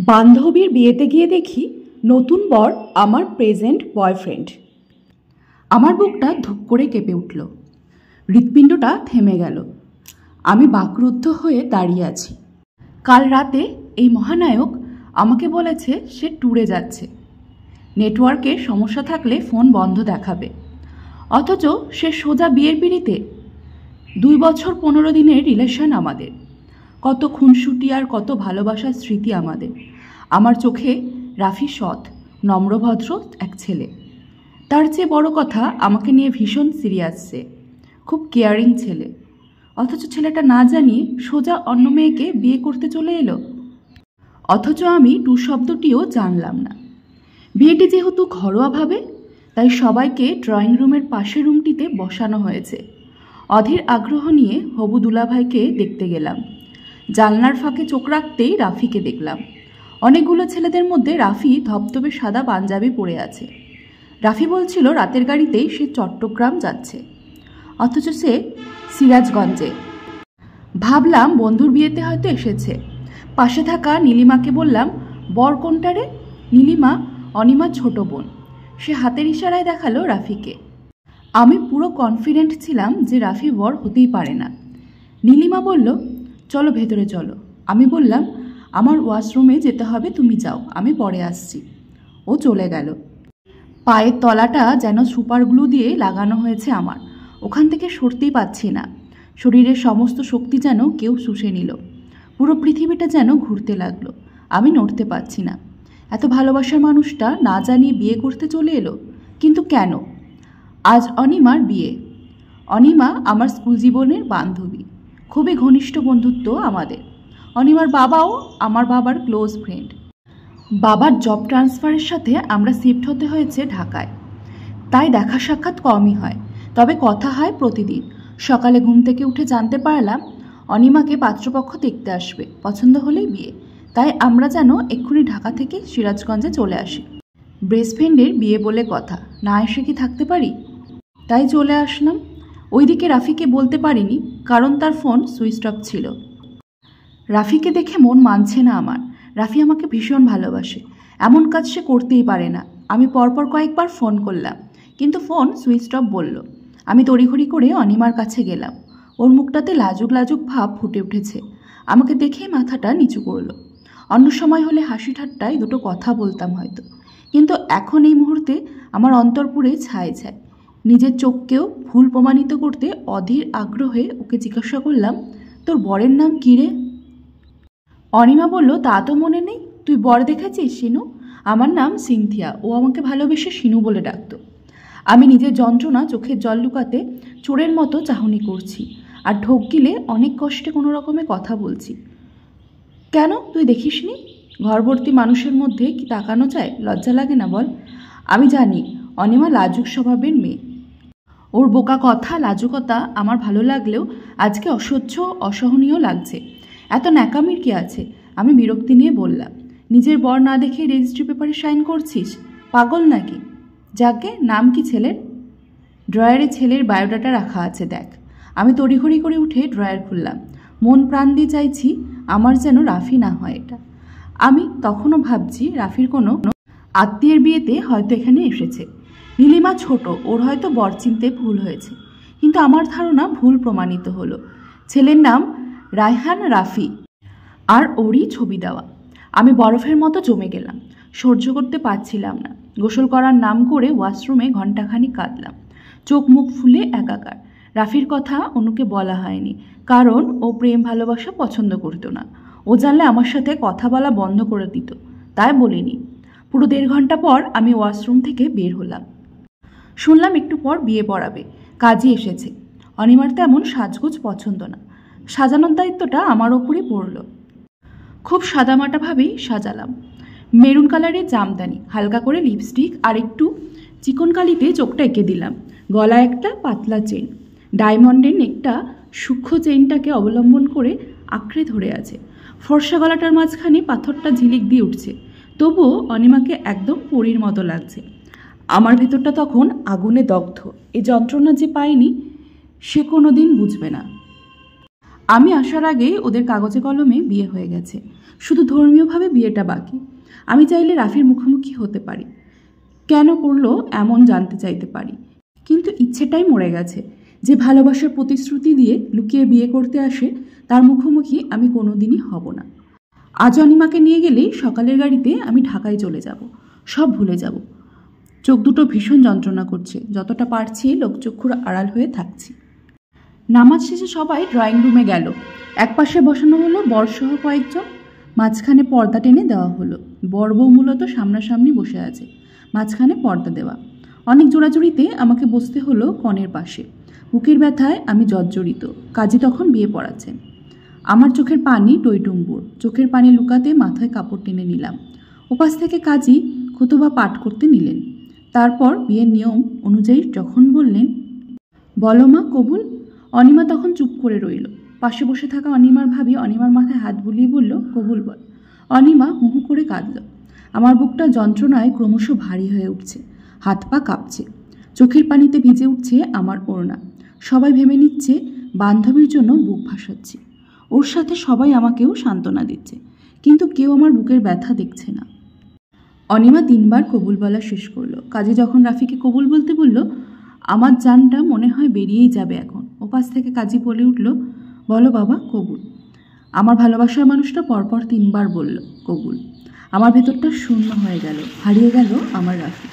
বান্ধবীর বিয়েতে গিয়ে দেখি নতুন বর আমার প্রেজেন্ট বয়ফ্রেন্ড। আমার বুকটা ধুপ করে কেঁপে উঠল, হৃৎপিণ্ডটা থেমে গেল। আমি বাকরুদ্ধ হয়ে দাঁড়িয়ে আছি। কাল রাতে এই মহানায়ক আমাকে বলেছে সে ট্যুরে যাচ্ছে, নেটওয়ার্কের সমস্যা থাকলে ফোন বন্ধ দেখাবে, অথচ সে সোজা বিয়ের পিঁড়িতে। 2 বছর 15 দিনের রিলেশন আমাদের, কত খুনসুটি আর কত ভালোবাসার স্মৃতি আমাদের। আমার চোখে রাফি সৎ, নম্রভদ্র এক ছেলে। তার চেয়ে বড় কথা, আমাকে নিয়ে ভীষণ সিরিয়াস, সে খুব কেয়ারিং ছেলে। অথচ ছেলেটা না জানিয়ে সোজা অন্য মেয়েকে বিয়ে করতে চলে এলো। অথচ আমি টু শব্দটিও জানলাম না। বিয়েটি যেহেতু ঘরোয়াভাবে, তাই সবাইকে ড্রয়িং রুমের পাশের রুমটিতে বসানো হয়েছে। অধীর আগ্রহ নিয়ে হবু দুলাভাইকে দেখতে গেলাম। জানলার ফাঁকে চোখ রাখতেই রাফিকে দেখলাম। অনেকগুলো ছেলেদের মধ্যে রাফি ধবধবে সাদা পাঞ্জাবি পরে আছে। রাফি বলছিল রাতের গাড়িতেই সে চট্টগ্রাম যাচ্ছে, অথচ সে সিরাজগঞ্জে। ভাবলাম বন্ধুর বিয়েতে হয়তো এসেছে। পাশে থাকা নীলিমাকে বললাম, বর কোনটা রে? নীলিমা অনিমার ছোট বোন। সে হাতের ইশারায় দেখালো রাফিকে। আমি পুরো কনফিডেন্ট ছিলাম যে রাফি বর হতেই পারে না। নীলিমা বলল, চলো ভেতরে চলো। আমি বললাম, আমার ওয়াশরুমে যেতে হবে, তুমি যাও, আমি পরে আসছি। ও চলে গেল। পায়ের তলাটা যেন সুপার গ্লু দিয়ে লাগানো হয়েছে আমার, ওখান থেকে সরতেই পাচ্ছি না। শরীরের সমস্ত শক্তি যেন কেউ শুষে নিল। পুরো পৃথিবীটা যেন ঘুরতে লাগলো। আমি নড়তে পারছি না। এত ভালোবাসার মানুষটা না জানিয়ে বিয়ে করতে চলে এলো, কিন্তু কেন? আজ অনিমার বিয়ে। অনিমা আমার স্কুল জীবনের বান্ধবী, খুবই ঘনিষ্ঠ বন্ধুত্ব আমাদের। অনিমার বাবাও আমার বাবার ক্লোজ ফ্রেন্ড। বাবার জব ট্রান্সফারের সাথে আমরা শিফট হতে হয়েছে ঢাকায়, তাই দেখা সাক্ষাৎ কমই হয়, তবে কথা হয় প্রতিদিন। সকালে ঘুম থেকে উঠে জানতে পারলাম অনিমাকে পাত্রপক্ষ দেখতে আসবে, পছন্দ হলেই বিয়ে। তাই আমরা যেন এক্ষুনি ঢাকা থেকে সিরাজগঞ্জে চলে আসি। বেস্ট ফ্রেন্ডের বিয়ে বলে কথা, না এসে কি থাকতে পারি? তাই চলে আসলাম। ওইদিকে রাফিকে বলতে পারিনি, কারণ তার ফোন সুইচ অফ ছিল। রাফিকে দেখে মন মানছে না আমার। রাফি আমাকে ভীষণ ভালোবাসে, এমন কাজ সে করতেই পারে না। আমি পরপর কয়েকবার ফোন করলাম, কিন্তু ফোন সুইচ অফ বলল। আমি তড়িঘড়ি করে অনিমার কাছে গেলাম। ওর মুখটাতে লাজুক লাজুক ভাব ফুটে উঠেছে। আমাকে দেখেই মাথাটা নিচু করলো। অন্য সময় হলে হাসি ঠাট্টায় দুটো কথা বলতাম হয়তো, কিন্তু এখন এই মুহূর্তে আমার অন্তরপুরে ছায় ছায়। নিজের চোখকেও ভুল প্রমাণিত করতে অধীর আগ্রহে ওকে জিজ্ঞাসা করলাম, তোর বরের নাম কী রে? অনিমা বলল, তা তো মনে নেই। তুই বর দেখেছিস শিনু? আমার নাম সিনথিয়া, ও আমাকে ভালোবেসে শিনু বলে ডাকত। আমি নিজের যন্ত্রণা চোখের জল লুকাতে চোরের মতো চাহনি করছি, আর ঢোক গিলে অনেক কষ্টে কোনো রকমে কথা বলছি। কেন, তুই দেখিসনি? ঘরভর্তি মানুষের মধ্যে কি তাকানো যায়? লজ্জা লাগে না বল? আমি জানি অনিমা লাজুক স্বভাবের মেয়ে। ওর বোকা কথা, লাজুকতা আমার ভালো লাগলেও আজকে অসহ্য অসহনীয় লাগছে। এত ন্যাকামির কি আছে? আমি বিরক্তি নিয়ে বললাম, নিজের বর না দেখে রেজিস্ট্রি পেপারে সাইন করছিস? পাগল নাকি? যাকে, নাম কি ছেলের? ড্রয়ারে ছেলের বায়োডাটা রাখা আছে, দেখ। আমি তড়িঘড়ি করে উঠে ড্রয়ার খুললাম। মন প্রাণ দিয়ে চাইছি আমার যেন রাফি না হয় এটা। আমি তখনও ভাবছি রাফির কোনো আত্মীয়ের বিয়েতে হয়তো এখানে এসেছে। নীলিমা ছোট, ওর হয়তো বর চিনতে ভুল হয়েছে, কিন্তু আমার ধারণা ভুল প্রমাণিত হলো। ছেলের নাম রায়হান রাফি, আর ওরই ছবি দেওয়া। আমি বরফের মতো জমে গেলাম, সহ্য করতে পারছিলাম না। গোসল করার নাম করে ওয়াশরুমে ঘণ্টাখানিক কাঁদলাম, চোখ মুখ ফুলে একাকার। রাফির কথা অনুকে বলা হয়নি, কারণ ও প্রেম ভালোবাসা পছন্দ করতো না। ও জানলে আমার সাথে কথা বলা বন্ধ করে দিত, তাই বলিনি। পুরো 1.5 ঘন্টা পর আমি ওয়াশরুম থেকে বের হলাম। শুনলাম একটু পর বিয়ে পড়াবে, কাজই এসেছে। অনিমার তেমন সাজগোজ পছন্দ না, সাজানোর দায়িত্বটা আমার ওপরই পড়ল। খুব সাদামাটাভাবেই সাজালাম। মেরুন কালারের জামদানি, হালকা করে লিপস্টিক, আর একটু চিকন কালিতে চোখটা এঁকে দিলাম। গলায় একটা পাতলা চেন, ডায়মন্ডের নেকটা সূক্ষ্ম চেইনটাকে অবলম্বন করে আঁকড়ে ধরে আছে। ফর্সা গলাটার মাঝখানে পাথরটা ঝিলিক দিয়ে উঠছে, তবুও অনিমাকে একদম পরীর মতো লাগছে। আমার ভেতরটা তখন আগুনে দগ্ধ। এই যন্ত্রণা যে পায়নি সে কোনো দিন বুঝবে না। আমি আসার আগেই ওদের কাগজে কলমে বিয়ে হয়ে গেছে, শুধু ধর্মীয়ভাবে বিয়েটা বাকি। আমি চাইলে রাফির মুখোমুখি হতে পারি, কেন করলো এমন জানতে চাইতে পারি, কিন্তু ইচ্ছেটাই মরে গেছে। যে ভালোবাসার প্রতিশ্রুতি দিয়ে লুকিয়ে বিয়ে করতে আসে তার মুখোমুখি আমি কোনোদিনই হব না। আজ অনিমাকে নিয়ে গেলেই সকালের গাড়িতে আমি ঢাকায় চলে যাব, সব ভুলে যাব। চোখ দুটো ভীষণ যন্ত্রণা করছে, যতটা পারছি লোকচক্ষুর আড়াল হয়ে থাকছি। নামাজ শেষে সবাই ড্রয়িং রুমে গেল। একপাশে বসানো হলো বরসহ কয়েকজন, মাঝখানে পর্দা টেনে দেওয়া হলো। বর বউ মূলত সামনাসামনি বসে আছে, মাঝখানে পর্দা দেওয়া। অনেক জোড়াজুড়িতে আমাকে বসতে হলো কনের পাশে। বুকের ব্যথায় আমি জর্জরিত। কাজী তখন বিয়ে পড়াচ্ছেন। আমার চোখের পানি টইটুম্বুর। চোখের পানি লুকাতে মাথায় কাপড় টেনে নিলাম। ওপাশ থেকে কাজী খুতবা পাঠ করতে নিলেন। তারপর বিয়ের নিয়ম অনুযায়ী যখন বললেন, বলো মা কবুল। অনিমা তখন চুপ করে রইল। পাশে বসে থাকা অনিমার ভাবি অনিমার মাথায় হাত বুলিয়ে বলল, কবুল বল। অনিমা হুহু করে কাঁদল। আমার বুকটা যন্ত্রণায় ক্রমশ ভারী হয়ে উঠছে, হাত পা কাঁপছে, চোখের পানিতে ভিজে উঠছে আমার ওড়না। সবাই ভেবে নিচ্ছে বান্ধবীর জন্য বুক ভাসাচ্ছি, ওর সাথে সবাই আমাকেও সান্ত্বনা দিচ্ছে, কিন্তু কেউ আমার বুকের ব্যথা দেখছে না। অনিমা 3 বার কবুল বলা শেষ করলো। কাজী যখন রাফিকে কবুল বলতে বলল, আমার জানটা মনে হয় বেরিয়েই যাবে এখন। ওপাশ থেকে কাজী বলে উঠল, বলো বাবা কবুল। আমার ভালোবাসার মানুষটা পরপর 3 বার বলল কবুল। আমার ভেতরটা শূন্য হয়ে গেল, হারিয়ে গেল আমার রাফি।